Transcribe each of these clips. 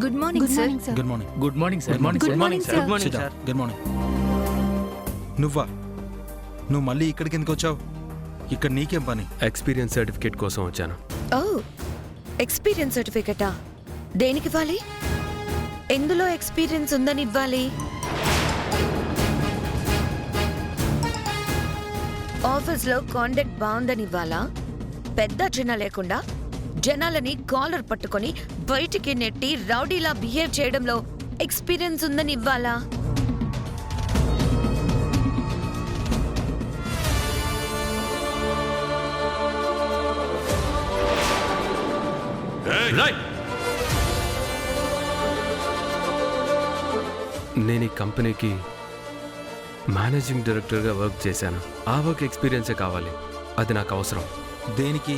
Good morning sir. Good morning. Good morning sir. Good morning sir. Good morning sir. Good morning. నువ్వు మళ్ళీ ఇక్కడికి ఎందుకు వచ్చావు? ఇక్కడ నీకేం పని? ఎక్స్పీరియన్స్ సర్టిఫికేట్ కోసం వచ్చాను. ఓ, ఎక్స్పీరియన్స్ సర్టిఫికెటా? దేనికి ఇవ్వాలి? ఎందులో ఎక్స్పీరియన్స్ ఉందని ఇవ్వాలి? ఆఫీస్లో కాండక్ట్ బాగుందని ఇవ్వాలా? పెద్ద చిన్న లేకుండా జనాలని కాలర్ పట్టుకొని బయటికి నెట్టి రౌడీలా బిహేవ్ చేయడంలో ఎక్స్పీరియన్స్ ఉందని ఇవ్వాలా? నేను ఈ కంపెనీకి మేనేజింగ్ డైరెక్టర్గా వర్క్ చేశాను. ఆ వర్క్ ఎక్స్పీరియన్సే కావాలి. అది నాకు అవసరం. దేనికి?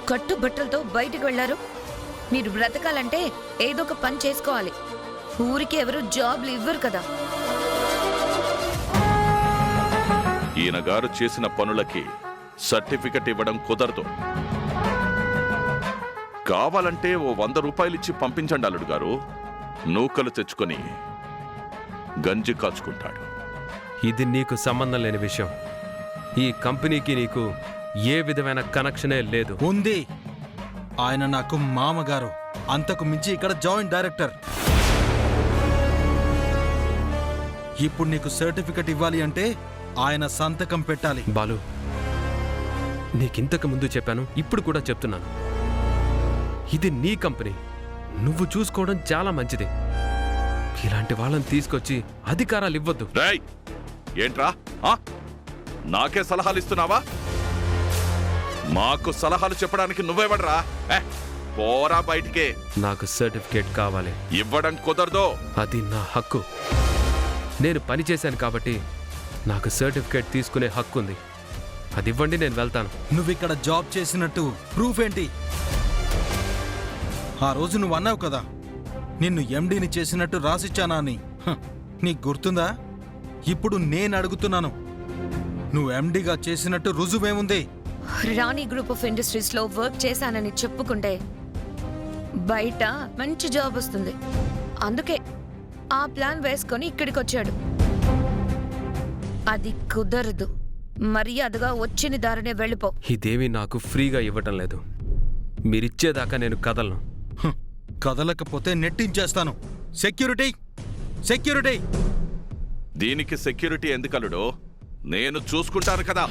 కట్టుబట్టలతో బయటకు వెళ్లారు. మీరు బ్రతకాలంటే ఏదో ఒక పని చేసుకోవాలి. ఊరికి ఎవరు జాబ్లు ఇవ్వరు కదా. ఈయన గారు చేసిన పనులకి సర్టిఫికెట్ ఇవ్వడం కుదరదు. కావాలంటే ఓ 100 రూపాయలిచ్చి పంపించండి అల్లుడు గారు. నూకలు తెచ్చుకొని గంజి కాచుకుంటాడు. ఇది నీకు సంబంధం లేని విషయం. ఈ కంపెనీకి నీకు ఏ విధమైన కనెక్షనే లేదు. ఉంది. ఆయన నాకు మామగారు. అంతకు మించి ఇక్కడ జాయింట్ డైరెక్టర్. ఇప్పుడు నీకు సర్టిఫికెట్ ఇవ్వాలి అంటే ఆయన సంతకం పెట్టాలి. బాలు, నీకింతకు ముందు చెప్పాను, ఇప్పుడు కూడా చెప్తున్నాను. ఇది నీ కంపెనీ. నువ్వు చూసుకోవడం చాలా మంచిది. ఇలాంటి వాళ్ళని తీసుకొచ్చి అధికారాలు ఇవ్వద్దు. రేయ్, ఏంట్రా నాకే సలహాలు ఇస్తున్నావా? మాకు సలహాలు చెప్పడానికి నువ్వేవడ్రా? పోరా బయటికే. నాకు సర్టిఫికేట్ కావాలి. ఇవ్వడం కుదరదు. అది నా హక్కు. నేను పని చేశాను కాబట్టి నాకు సర్టిఫికేట్ తీసుకునే హక్కు ఉంది. అది ఇవ్వండి, నేను వెళ్తాను. నువ్విక్కడ జాబ్ చేసినట్టు ప్రూఫ్ ఏంటి? ఆ రోజు నువ్వు అన్నావు కదా, నిన్ను ఎండీని చేసినట్టు రాసిచ్చానా అని. నీకు గుర్తుందా? ఇప్పుడు నేను అడుగుతున్నాను, నువ్వు ఎండీగా చేసినట్టు రుజువేముంది? రాణి గ్రూప్ ఆఫ్ ఇండస్ట్రీస్ లో వర్క్ చేశానని చెప్పుకుంటే బయట మంచి జాబ్ వస్తుంది. అందుకే ఆ ప్లాన్ వేసుకొని ఇక్కడికి వచ్చాడు. అది కుదరదు. మర్యాదగా వచ్చిన దారినే వెళ్ళిపో. ఇదేమీ నాకు ఫ్రీగా ఇవ్వటం లేదు. మీరిచ్చేదాకా నేను కదలను. కదలకపోతే నెట్టించేస్తాను. Security, security. దీనికి సెక్యూరిటీ ఎందుకలుడు? నేను చూసుకుంటాను కదా.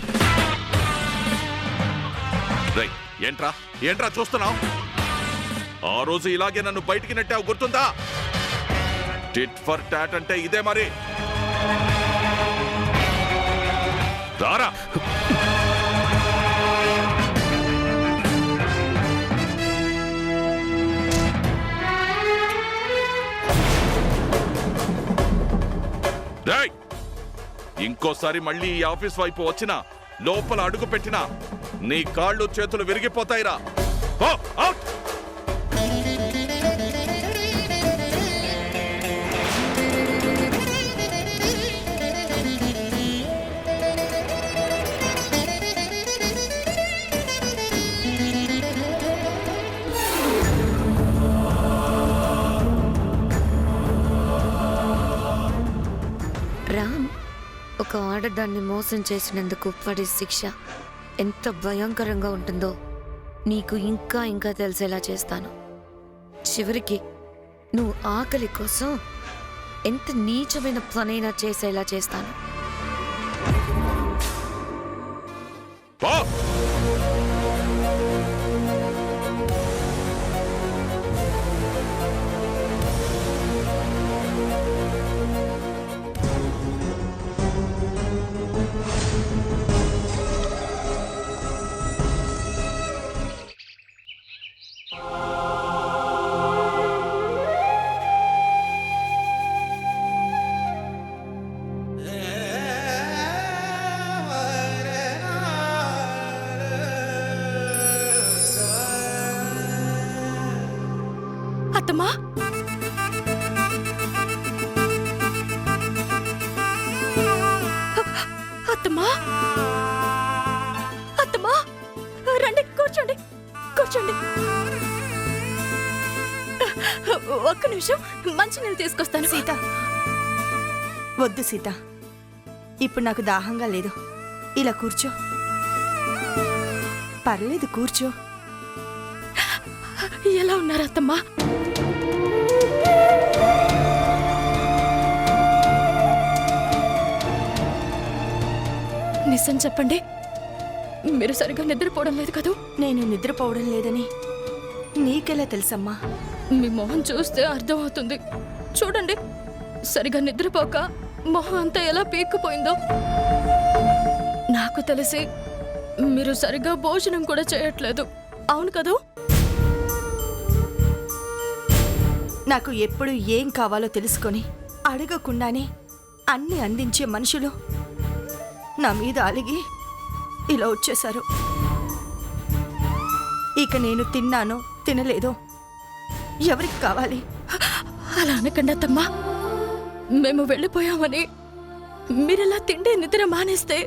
రేయ్, ఏంట్రా ఏంట్రా చూస్తున్నావు? ఆ రోజు ఇలాగే నన్ను బయటికి నెట్టావు, గుర్తుందా? టిట్ ఫర్ టాట్ అంటే ఇదే మరి. రారా. ఇంకోసారి మళ్ళీ ఈ ఆఫీస్ వైపు వచ్చినా, లోపల అడుగు పెట్టినా నీ కాళ్ళు చేతులు విరిగిపోతాయిరా. రామ్, ఒక ఆడదాన్ని మోసం చేసినందుకు పడే శిక్ష ఎంత భయంకరంగా ఉంటుందో నీకు ఇంకా ఇంకా తెలిసేలా చేస్తాను. చివరికి నువ్వు ఆకలి కోసం ఎంత నీచమైన పనైనా చేసేలా చేస్తాను. అత్తమ్మా, అత్తమ్మా అత్తమ్మా రండి, కూర్చోండి కూర్చోండి. ఒక్క నిమిషం మంచినీళ్ళు తీసుకొస్తాను. సీత, వద్దు సీత, ఇప్పుడు నాకు దాహంగా లేదు. ఇలా కూర్చో. పర్లేదు, కూర్చో. ఎలా ఉన్నారు అత్తమ్మా? నిజం చెప్పండి, మీరు సరిగ్గా నిద్రపోవడం లేదు కదూ? నేను నిద్రపోవడం లేదని నీకెలా తెలుసమ్మా? మీ మొహం చూస్తే అర్థమవుతుంది. చూడండి, సరిగా నిద్రపోక మొహం అంతా ఎలా పీక్కుపోయిందో. నాకు తెలిసి మీరు సరిగా భోజనం కూడా చేయట్లేదు, అవును కదూ? నాకు ఎప్పుడు ఏం కావాలో తెలుసుకొని అడగకుండానే అన్ని అందించే మనుషులు నా మీద అలిగి ఇలా వచ్చేశారు. ఇక నేను తిన్నానో తినలేదో ఎవరికి కావాలి? అలా అనకండి అత్తమ్మా. మేము వెళ్ళిపోయామని మీరెలా తిండి నిద్ర మానేస్తే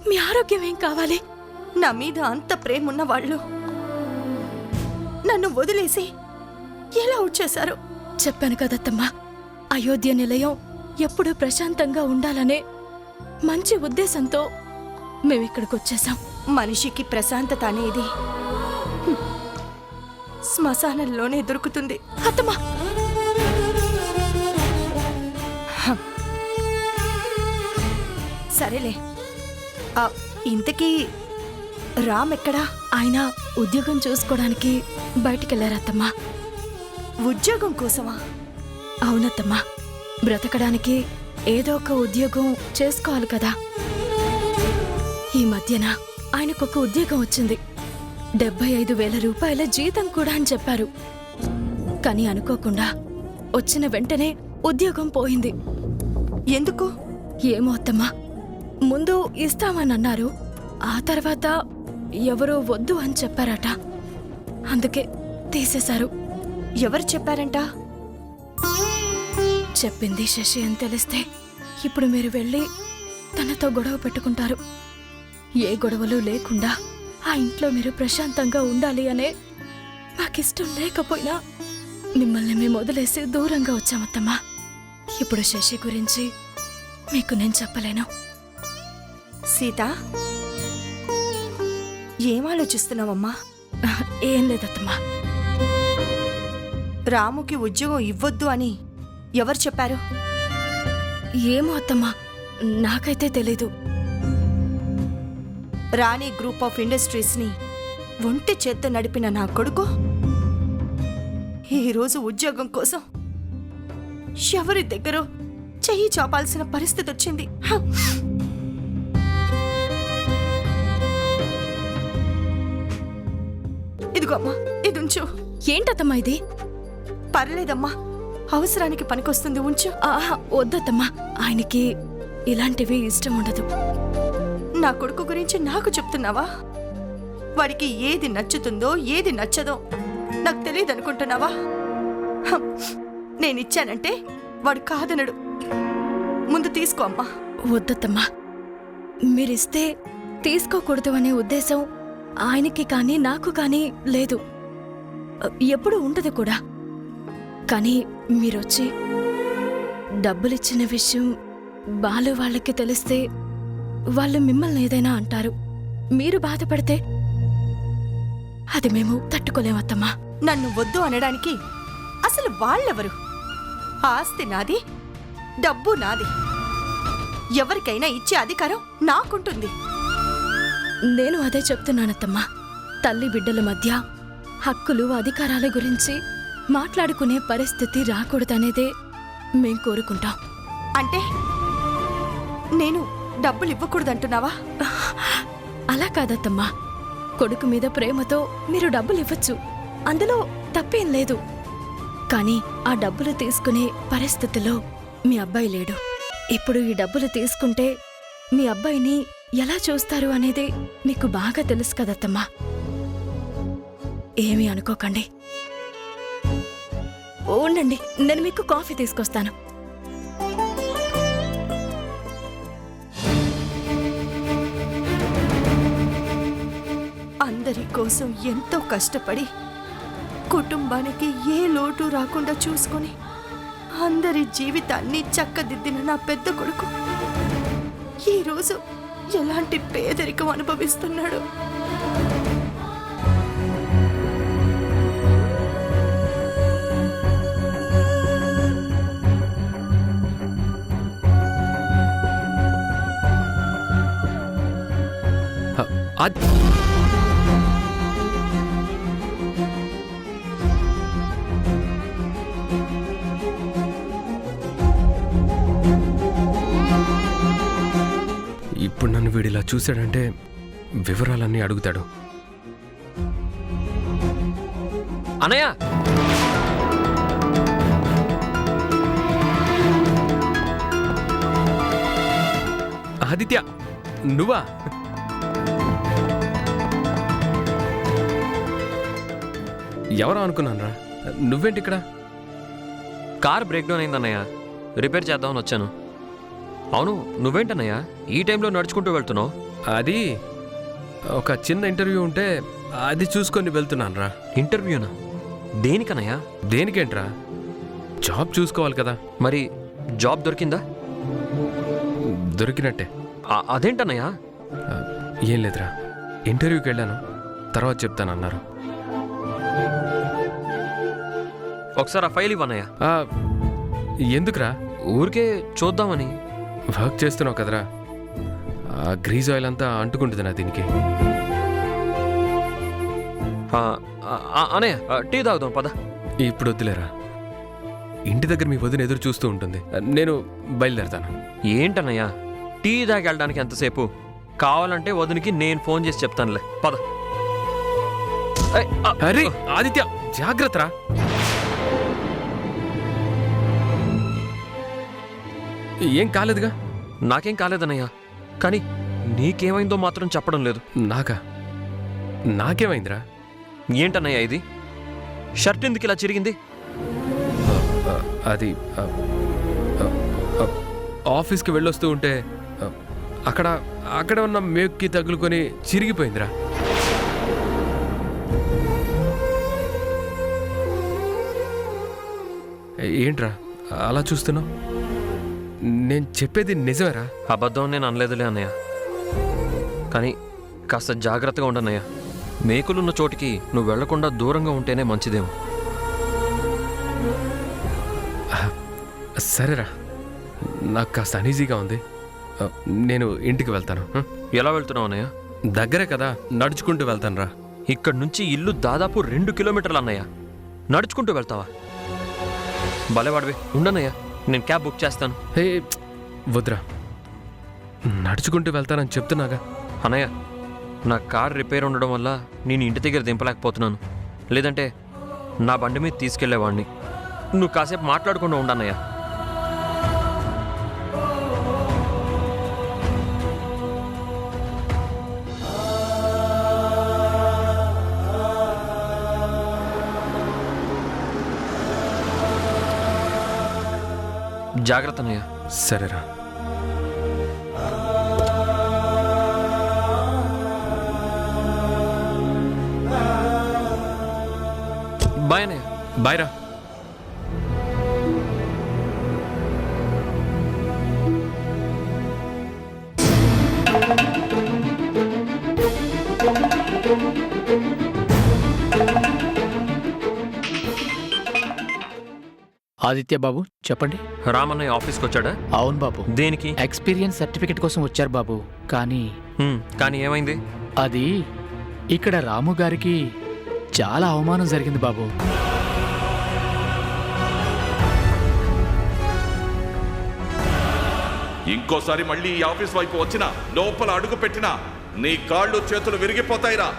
మీ ఆరోగ్యం ఏం కావాలి? నా మీద అంత ప్రేమ ఉన్న వాళ్ళు నన్ను వదిలేసి ఎలా వచ్చేశారు? చెప్పాను కదత్తమ్మా, అయోధ్య నిలయం ఎప్పుడూ ప్రశాంతంగా ఉండాలనే మంచి ఉద్దేశంతో మేమిక్కడికి వచ్చేసాం. మనిషికి ప్రశాంతత అనేది శ్మశానంలోనే దొరుకుతుంది. అత్తమ్మా, సరేలే, ఇంతకీ రామ్ ఎక్కడా? ఆయన ఉద్యోగం చూసుకోవడానికి బయటికెళ్లారత్తమ్మా. ఉద్యోగం కోసమా? అవునత్తమ్మా, బ్రతకడానికి ఏదో ఒక ఉద్యోగం చేసుకోవాలి కదా. ఈ మధ్యన ఆయనకొక ఉద్యోగం వచ్చింది. 75,000 రూపాయల జీతం కూడా అని చెప్పారు. కానీ అనుకోకుండా వచ్చిన వెంటనే ఉద్యోగం పోయింది. ఎందుకు? ఏమో అత్తమ్మా, ముందు ఇస్తామనన్నారు, ఆ తర్వాత ఎవరో వద్దు అని చెప్పారట. అందుకే తీసేశారు. ఎవరు చెప్పారంట? చెప్పింది శశి అని తెలిస్తే ఇప్పుడు మీరు వెళ్ళి తనతో గొడవ పెట్టుకుంటారు. ఏ గొడవలు లేకుండా ఆ ఇంట్లో మీరు ప్రశాంతంగా ఉండాలి అనే మాకిష్టం లేకపోయినా మిమ్మల్ని మేము వదిలేసి దూరంగా వచ్చామత్తమ్మా. ఇప్పుడు శశి గురించి మీకు నేను చెప్పలేను. సీత, ఏం ఆలోచిస్తున్నావమ్మా? ఏం లేదత్తమ్మా. రాముకి ఉద్యోగం ఇవ్వొద్దు అని ఎవరు చెప్పారు? ఏమో అత్తమ్మా, నాకైతే తెలీదు. రాణి గ్రూప్ ఆఫ్ ఇండస్ట్రీస్ ని ఒంటి చేత్తో నడిపిన నా కొడుకు ఈరోజు ఉద్యోగం కోసం ఎవరి దగ్గర చెయ్యి చాపాల్సిన పరిస్థితి వచ్చింది. హ! ఇదిగో అమ్మా, ఇది ఉంచు. ఏంటత్తమ్మా ఇది? పర్లేదమ్మా, అవసరానికి పనికొస్తుంది, ఉంచు. ఆహా, వద్దత్తమ్మా, ఆయనకి ఇలాంటివి ఇష్టం ఉండదు. నా కొడుకు గురించి నాకు చెప్తున్నావా? వాడికి ఏది నచ్చుతుందో ఏది నచ్చదో నాకు తెలియదు అనుకుంటున్నావా? నేనిచ్చానంటే వాడు కాదనడు. ముందు తీసుకో అమ్మా. వద్దత్తమ్మా, మీరిస్తే తీసుకోకూడదు అనే ఉద్దేశం ఆయనకి కానీ నాకు కానీ లేదు, ఎప్పుడూ ఉండదు కూడా. కానీ మీరొచ్చి డబ్బులిచ్చిన విషయం బాలు వాళ్ళకి తెలిస్తే వాళ్ళు మిమ్మల్ని ఏదైనా అంటారు. మీరు బాధపడితే అది మేము తట్టుకోలేమత్తమ్మా. నన్ను వద్దు అనడానికి అసలు వాళ్ళెవరు? ఆస్తి నాది, డబ్బు నాది. ఎవరికైనా ఇచ్చే అధికారం నాకుంటుంది. నేను అదే చెప్తున్నానత్తమ్మా. తల్లి బిడ్డల మధ్య హక్కులు అధికారాల గురించి మాట్లాడుకునే పరిస్థితి రాకూడదనేదే మేం కోరుకుంటాం. అంటే నేను డబ్బులు ఇవ్వకూడదంటున్నావా? అలా కాదత్తమ్మా, కొడుకు మీద ప్రేమతో మీరు డబ్బులివ్వచ్చు, అందులో తప్పేం లేదు. కానీ ఆ డబ్బులు తీసుకునే పరిస్థితిలో మీ అబ్బాయి లేడు. ఇప్పుడు ఈ డబ్బులు తీసుకుంటే మీ అబ్బాయిని ఎలా చూస్తారు అనేది మీకు బాగా తెలుసు కదత్తమ్మా. ఏమీ అనుకోకండి. ఉండండి, నేను మీకు కాఫీ తీసుకొస్తాను. అందరి కోసం ఎంతో కష్టపడి కుటుంబానికి ఏ లోటు రాకుండా చూసుకొని అందరి జీవితాన్ని చక్కదిద్దిన నా పెద్ద కొడుకు ఈరోజు ఎలాంటి పేదరికం అనుభవిస్తున్నాడు. ఇప్పుడు నన్ను వీడిలా చూశాడంటే వివరాలన్నీ అడుగుతాడు. అనయ్య, ఆదిత్య, నువ్వా? ఎవరో అనుకున్నానురా, నువ్వేంటి ఇక్కడ? కార్ బ్రేక్ డౌన్ అయిందన్నయ్య, రిపేర్ చేద్దామని వచ్చాను. అవును, నువ్వేంటన్నయ్య ఈ టైంలో నడుచుకుంటూ వెళ్తున్నావు? అది ఒక చిన్న ఇంటర్వ్యూ ఉంటే అది చూసుకొని వెళ్తున్నాను రా. ఇంటర్వ్యూనా? దేనికన్నయ్య? దేనికేంట్రా, జాబ్ చూసుకోవాలి కదా. మరి జాబ్ దొరికిందా? దొరికినట్టే. అదేంటన్నయ్య? ఏం లేదురా, ఇంటర్వ్యూకి వెళ్ళాను, తర్వాత చెప్తానన్నారు. ఒకసారి ఆ ఫైల్ ఇవ్వన్నయ్య. ఎందుకురా? ఊరికే చూద్దామని. వర్క్ చేస్తున్నావు కదరా, ఆ గ్రీజ్ ఆయిల్ అంతా అంటుకుంటుంది నా దీనికి. అనయ్య, టీ తాగుదాం పద. ఇప్పుడు వద్దులేరా, ఇంటి దగ్గర మీ వదిన ఎదురు చూస్తూ ఉంటుంది, నేను బయలుదేరతాను. ఏంటన్నయ్య, టీ తాగి వెళ్ళడానికి ఎంతసేపు? కావాలంటే వదినికి నేను ఫోన్ చేసి చెప్తానులే, పద. అరే ఆదిత్య, జాగ్రత్త రా. ఏం కాలేదుగా? నాకేం కాలేదన్నయ్య, కానీ నీకేమైందో మాత్రం చెప్పడం లేదు. నాకేమైందిరా? ఏంటన్నయ్య ఇది? షర్ట్ ఎందుకు ఇలా చిరిగింది? అది ఆఫీస్కి వెళ్ళొస్తూ ఉంటే అక్కడ ఉన్న మేక్కి తగులుకొని చిరిగిపోయిందిరా. ఏంట్రా అలా చూస్తున్నావు? నేను చెప్పేది నిజమేరా. అబద్ధం నేను అనలేదులే అన్నయ్య, కానీ కాస్త జాగ్రత్తగా ఉండన్నయ్య. మేకులున్న చోటికి నువ్వు వెళ్లకుండా దూరంగా ఉంటేనే మంచిదేమో. సరేరా, నాకు కాస్త అనీజీగా ఉంది, నేను ఇంటికి వెళ్తాను. ఎలా వెళ్తున్నావు అన్నయ్య? దగ్గరే కదా, నడుచుకుంటూ వెళ్తాను రా. ఇక్కడి నుంచి ఇల్లు దాదాపు 2 కిలోమీటర్లు అన్నయ్య, నడుచుకుంటూ వెళ్తావా? భలేవాడివి, ఉండన్నయ్య, నేను క్యాబ్ బుక్ చేస్తాను. హే వద్దురా, నడుచుకుంటూ వెళ్తానని చెప్తున్నాగా. అన్నయ్య, నా కార్ రిపేర్ ఉండడం వల్ల నేను ఇంటి దగ్గర దింపలేకపోతున్నాను, లేదంటే నా బండి మీద తీసుకెళ్లేవాడిని. నువ్వు కాసేపు మాట్లాడకుండా ఉండన్నయ్య. జాగ్రత్త అన్నయ్య. సరేరా. బాయ్ అన్నయ్య. బాయ్ రా. ఆదిత్య బాబు చెప్పండి. రామన్నయ్య ఆఫీస్కి వచ్చాడా? అవును బాబు. దేనికి? ఎక్స్పీరియన్స్ సర్టిఫికెట్ కోసం వచ్చారు బాబు. కానీ ఏమైంది? అది ఇక్కడ రాము గారికి చాలా అవమానం జరిగింది బాబు. ఇంకోసారి మళ్ళీ ఈ ఆఫీస్ వైపు వచ్చినా, లోపల అడుగు పెట్టినా నీ కాళ్ళు చేతులు విరిగిపోతాయిరా.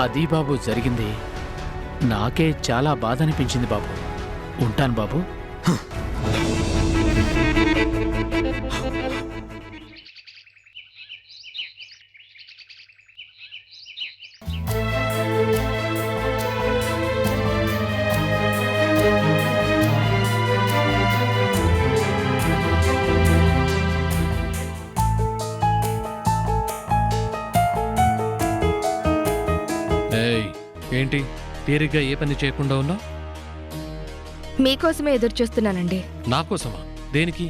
అది బాబు జరిగింది. నాకే చాలా బాధ అనిపించింది బాబు. ఉంటాను బాబు. ఏంటి తీరిగ్గా ఏ పని చేయకుండా ఉన్నావు? మీకోసమే ఎదురు చూస్తున్నానండి. నా కోసమా? దేనికి?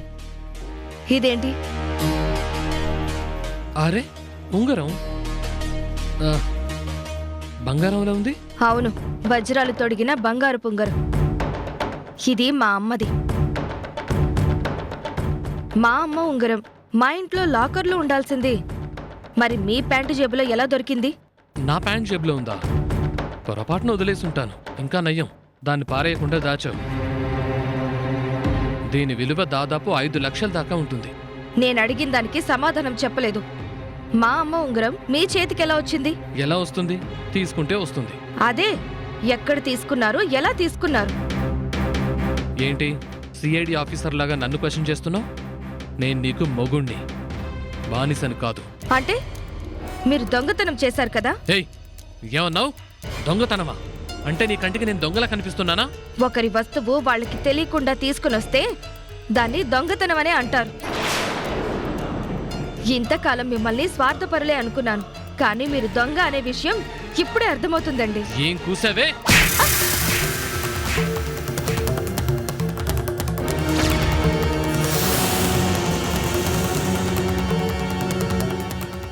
ఇదేంటి? అరే ఉంగరం ఆ, బంగారంలో ఉంది. అవును, వజ్రాలు తొడిగిన బంగారు పుంగరం. ఇది మా అమ్మది. మా అమ్మ ఉంగరం మా ఇంట్లో లాకర్లో ఉండాల్సింది. మరి మీ ప్యాంటు జేబులో ఎలా దొరికింది? నా ప్యాంట్ జేబులో ఉందా? పొరపాటున వదిలేసి ఉంటాను. ఇంకా నయ్యం, దాన్ని పారేయకుండా దాచావు. దీని విలువ దాదాపు 5 లక్షల దాకా ఉంటుంది. నేను అడిగిన దానికి సమాధానం చెప్పలేదు. మా అమ్మ ఉంగరం మీ చేతికి ఎలా వచ్చింది? ఎలా వస్తుంది? తీసుకుంటే వస్తుంది. అదే, ఎక్కడ తీసుకున్నారు, ఎలా తీసుకున్నారు? ఏంటి సిఐడి ఆఫీసర్ లాగా నన్ను క్వశ్చన్ చేస్తున్నావు? నేను నీకు మొగుణ్ణి, బానిసను కాదు. అంటే మీరు దొంగతనం చేశారు కదా? ఏయ్, ఏమన్నావు? దొంగతనమా? అంటే నీ కంటికి నేను దొంగలా కనిపిస్తున్నానా? ఒకరి వస్తువు వాళ్ళకి తెలియకుండా తీసుకునొస్తే దాన్ని దొంగతనమనే అంటారు. ఇంతకాలం మిమ్మల్ని స్వార్థపరులే అనుకున్నాను, కానీ మీరు దొంగ అనే విషయం ఇప్పుడే అర్థమవుతుందండి. ఏం కూసావే?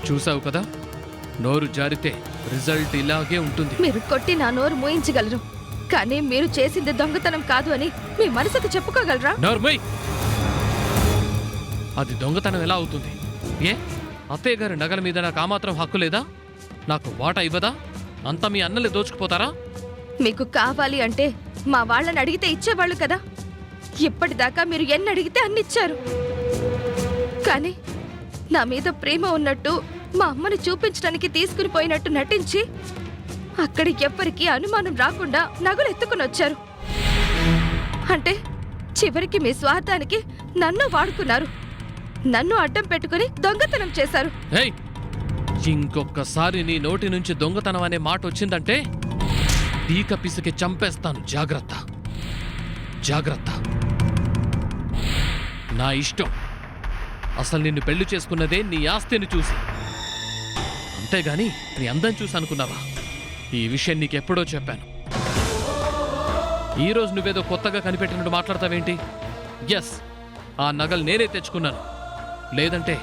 చూసావు కదా, నోరు జారితే రిజల్ట్ ఇలాగే ఉంటుంది. మీరు కొట్టి నా నోరు మూయించగలరు, కానీ మీరు చేసింది దొంగతనం కాదు అని మీ మనసుకు చెప్పుకోగలరా? నోర్మై, అది దొంగతనం ఎలా అవుతుంది? ఏ అత్తయ్య గారి నగల మీద నాకు ఆ మాత్రం హక్కు లేదా? నాకు వాటా ఇవ్వదా? అంతా మీ అన్నలే దోచుకుపోతారా? మీకు కావాలి అంటే మా వాళ్ళని అడిగితే ఇచ్చేవాళ్ళు కదా. ఇప్పటిదాకా మీరు ఎన్ని అడిగితే అన్ని ఇచ్చారు. కానీ నా మీద ప్రేమ ఉన్నట్టు మా అమ్మని చూపించడానికి తీసుకుని పోయినట్టు నటించి అక్కడి ఎవ్వరికీ అనుమానం రాకుండా నగలు ఎత్తుకుని వచ్చారు. అంటే చివరికి మీ స్వార్థానికి నన్ను వాడుకున్నారు. నన్ను అడ్డం పెట్టుకుని దొంగతనం చేశారు. ఏయ్, ఇంకొకసారి నీ నోటి నుంచి దొంగతనం అనే మాట వచ్చిందంటే పీక పిసికి చంపేస్తాను. జాగ్రత్త, జాగ్రత్త. నా ఇష్టం. అసలు నిన్ను పెళ్లి చేసుకున్నదే నీ ఆస్తిని చూసి, అంతేగాని నీ అందం చూసి అనుకున్నావా? ఈ విషయం నీకెప్పుడో చెప్పాను. ఈరోజు నువ్వేదో కొత్తగా కనిపెట్టినట్టు మాట్లాడతావేంటి? ఎస్, ఆ నగలు నేనే తెచ్చుకున్నాను. లేదంటే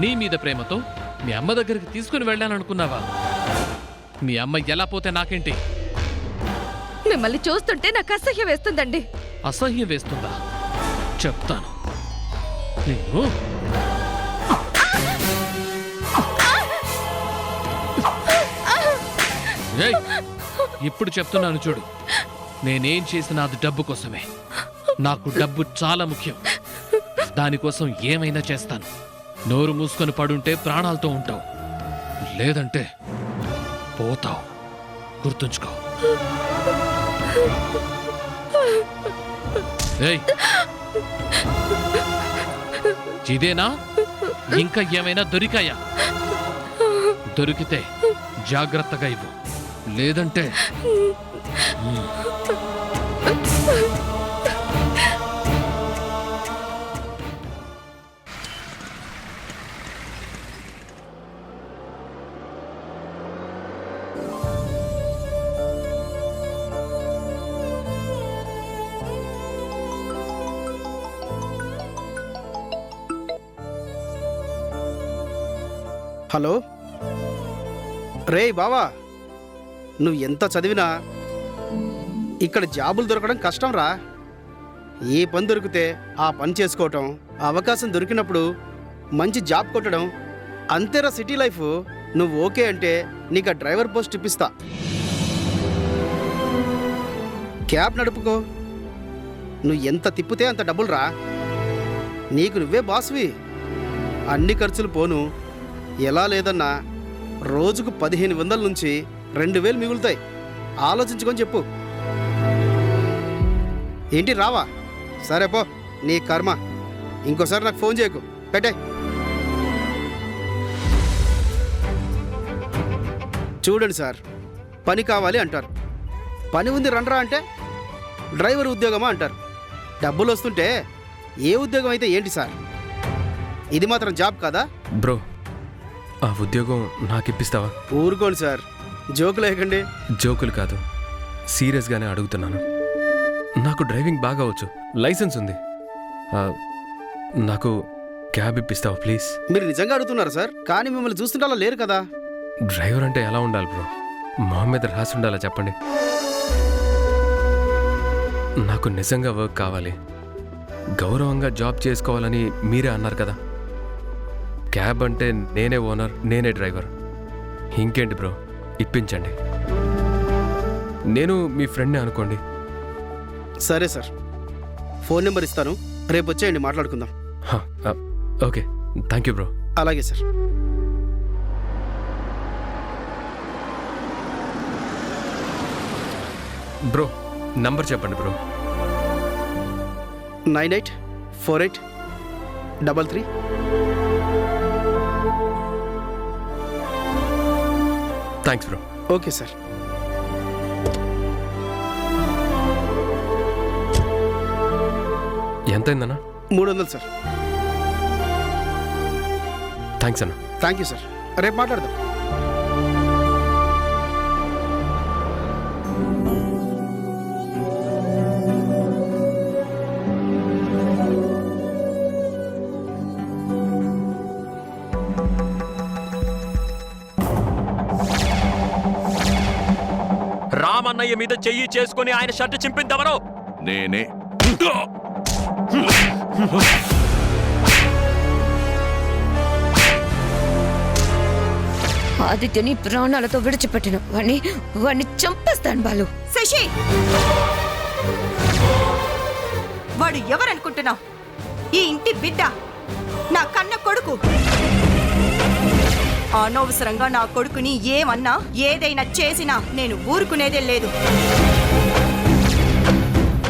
నీ మీద ప్రేమతో మీ అమ్మ దగ్గరికి తీసుకుని వెళ్ళాననుకున్నావా? మీ అమ్మ ఎలా పోతే నాకేంటి? మిమ్మల్ని చూస్తుంటే నాకు అసహ్యం వేస్తుందండి. అసహ్యం వేస్తుందా? చెప్తాను. నిన్ను ఏయ్, ఇప్పుడు చెప్తున్నాను చూడు. నేనేం చేసినా అది డబ్బు కోసమే. నాకు డబ్బు చాలా ముఖ్యం. దానికోసం ఏమైనా చేస్తాను. నోరు మూసుకొని పడుంటే ప్రాణాలతో ఉంటావు, లేదంటే పోతావు. గుర్తుంచుకో. ఏయ్, ఇదేనా? ఇంకా ఏమైనా దొరికాయా? దొరికితే జాగ్రత్తగా ఇవ్వు, లేదంటే హలో రే బావా, నువ్వు ఎంత చదివినా ఇక్కడ జాబులు దొరకడం కష్టం రా. ఏ పని దొరికితే ఆ పని చేసుకోవటం, అవకాశం దొరికినప్పుడు మంచి జాబ్ కొట్టడం, అంతేరా సిటీ లైఫ్. నువ్వు ఓకే అంటే నీకు ఆ డ్రైవర్ పోస్ట్ ఇప్పిస్తా. క్యాబ్ నడుపుకో. నువ్వు ఎంత తిప్పితే అంత డబ్బులు రా. నీకు నువ్వే బాస్వి. అన్ని ఖర్చులు పోను. ఎలా లేదన్నా రోజుకు 1500 నుంచి 2000 మిగులుతాయి. ఆలోచించుకొని చెప్పు. ఏంటి రావా? సరే పో, నీ కర్మ. ఇంకోసారి నాకు ఫోన్ చేయకు. పెట్టే. చూడండి సార్, పని కావాలి అంటారు. పని ఉంది రండ్రా అంటే డ్రైవర్ ఉద్యోగమా అంటారు. డబ్బులు వస్తుంటే ఏ ఉద్యోగం అయితే ఏంటి సార్? ఇది మాత్రం జాబ్ కాదా? బ్రో, ఆ ఉద్యోగం నాకు ఇప్పిస్తావా? ఊరుకోండి సార్, జోకులు వేయకండి. జోకులు కాదు, సీరియస్గానే అడుగుతున్నాను. నాకు డ్రైవింగ్ బాగా వచ్చు, లైసెన్స్ ఉంది. ఆ, నాకు క్యాబ్ ఇప్పిస్తావా ప్లీజ్? మీరు నిజంగా అడుగుతున్నారు సార్, కానీ మిమ్మల్ని చూస్తుంటే అలా లేరు కదా. డ్రైవర్ అంటే ఎలా ఉండాలి బ్రో? మొహం మీద రాసి ఉండాలా చెప్పండి? నాకు నిజంగా వర్క్ కావాలి, గౌరవంగా జాబ్ చేసుకోవాలని మీరే అన్నారు కదా. క్యాబ్ అంటే నేనే ఓనర్, నేనే డ్రైవర్. ఇంకేంటి బ్రో, ఇప్పించండి. నేను మీ ఫ్రెండ్నే అనుకోండి. సరే సార్, ఫోన్ నెంబర్ ఇస్తాను, రేపు వచ్చేయండి మాట్లాడుకుందాం. Okay, thank you bro. అలాగే సార్. బ్రో నంబర్ చెప్పండి bro. 984833. Thanks bro. Okay sir. ఎంతైందన్నా? 300 సార్. థ్యాంక్స్ అన్న. థ్యాంక్ యూ సార్, రేపు మాట్లాడదాం. రామన్నయ్య మీద చెయ్యి చేసుకుని ఆయన షర్ట్ చింపిందెవరో? నేనే. ఆదిత్యని ప్రాణాలతో విడిచిపెట్టిన వాణ్ణి చంపేస్తాను బాలు. శశి, వాడు ఎవరనుకుంటున్నావు? ఈ ఇంటి బిడ్డ, నా కన్న కొడుకు. అనవసరంగా నా కొడుకుని ఏమన్నా ఏదైనా చేసినా నేను ఊరుకునేదే లేదు.